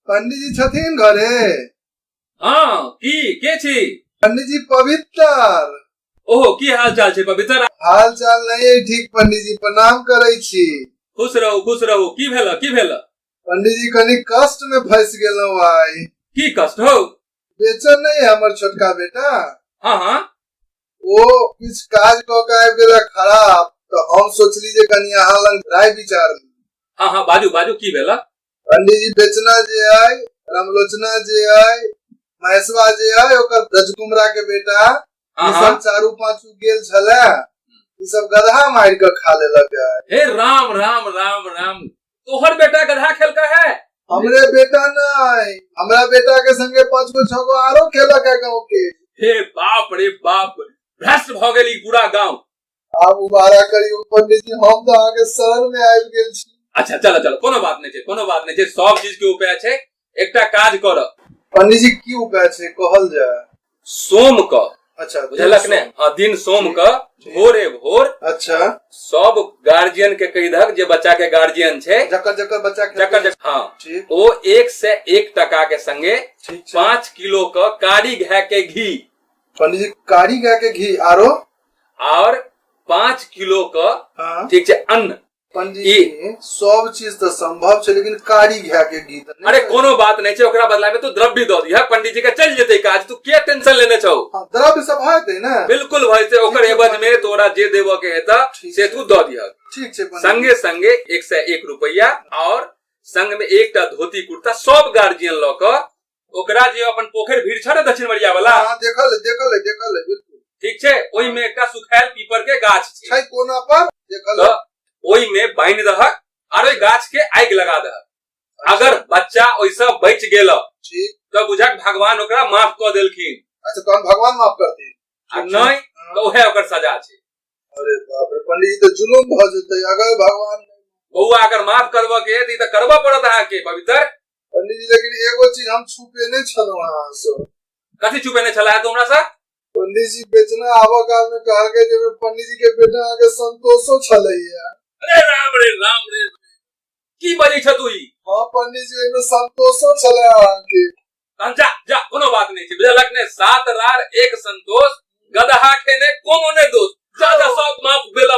पंडित जी छथिन घरे? हाँ के छी? पंडित जी पवित्र। ओहो की हाल चाल छै पवित्र? हाल चाल नहीं है ठीक पंडित जी, प्रणाम करे छी। खुश रहू की भेल? पंडित जी कनी कष्ट में फंस गेलौ आई। की कष्ट हो? बेचन नहीं हमर छोटका बेटा। हाँ वो किछ काज क के आबि गेला खराब, तो हम सोचली जे कनी अहाँ लग राय विचार ली। हाँ बाजू की भेल? पंडित जी बेचना जे आय, रामलोचना जे आय, महेशवा जे आय, ओकर रजकुमरा के बेटा ई सब चारू पांचू गेल छले, ई सब गधा मार के खा लेलक है। हे राम तोहर बेटा गधा खेलका है? हमरे बेटा नहीं, हमरा बेटा के संगे 5 गो 6 गो आरो खेलक है गांव के। हे बाप रे बाप, भ्रष्ट भ गेली पूरा गांव। आप उबारा करियो पंडित जी, हम तो आगे शरण में आबि गेल छी। अच्छा चलो कोनो बात नहीं छै, सब चीज के उपाय छै। एकटा काज कर पंडित जी, की उपाय छै कहल जाय? सोम क, अच्छा बुझलक ने? दिन सोम क भोरे भोर अच्छा सब गार्जियन के कहि दहक जे बच्चा के गार्जियन छै, जकर बच्चा हाँ ओ 1 से 1 टका के संगे 5 किलो क कारी गाय के घी। पंडित जी, कारी गाय के घी और 5 किलो क ठीक छै अन्न। पंडित जी सब चीज तो संभव छै, लेकिन कारी गाय के घी तो अरे कोनो बात नहीं छै, ओकरा बदला में तू द्रव्य दो दिया, पंडित जी के चल जेते काज। तू क्या टेंशन लेने छौ? द्रव्य सब हेतै ना? बिल्कुल भइते, ओकर एवज में तोरा जे देबो के हेता से तू दो दिया। ठीक छै। संगे संगे 1 से 1 रुपया और संग में एकटा धोती कुर्ता सब गार्जियन ल क ओकरा जे अपन पोखर भीड़ छ न दक्षिण मरिया वाला, हां देखल बिल्कुल ठीक छै। ओइ में एकटा सुखायल पीपर के गाछ छै कोना पर, देखल ओइ में बांध दहक और ओइ गाछ के आग लगा दहक। अगर बच्चा ओइसा बच गेल ठीक तो बुझक भगवान ओकरा माफ क देलखिन। अच्छा तो भगवान माफ करथिन? आ नहीं तो ओहे ओकर सजा छै। अरे बाप रे पंडित जी, तो जुलुम भ जेतै अगर भगवान बउआ अगर माफ करबो के त ई त करबो पड़त अहाँ के पवित्र। पंडित जी लेकिन एगो चीज हम छुपेने छलौ अहाँ से। कथि छुपेने छला तो हमरा से? पंडित जी बेचना आवा काल में कहल के जे पंडित जी के बेटा आगे संतोषो छलैया। अरे राम रे की बजै छ तू? हां पंडित जी में संतोषो छलै अहाँ के। जा कोनो बात नहीं छै, बुझलक ने? 7 रार 1 संतोष, गदहा खेने कोनो ने दोष। जा सब माफ भेला।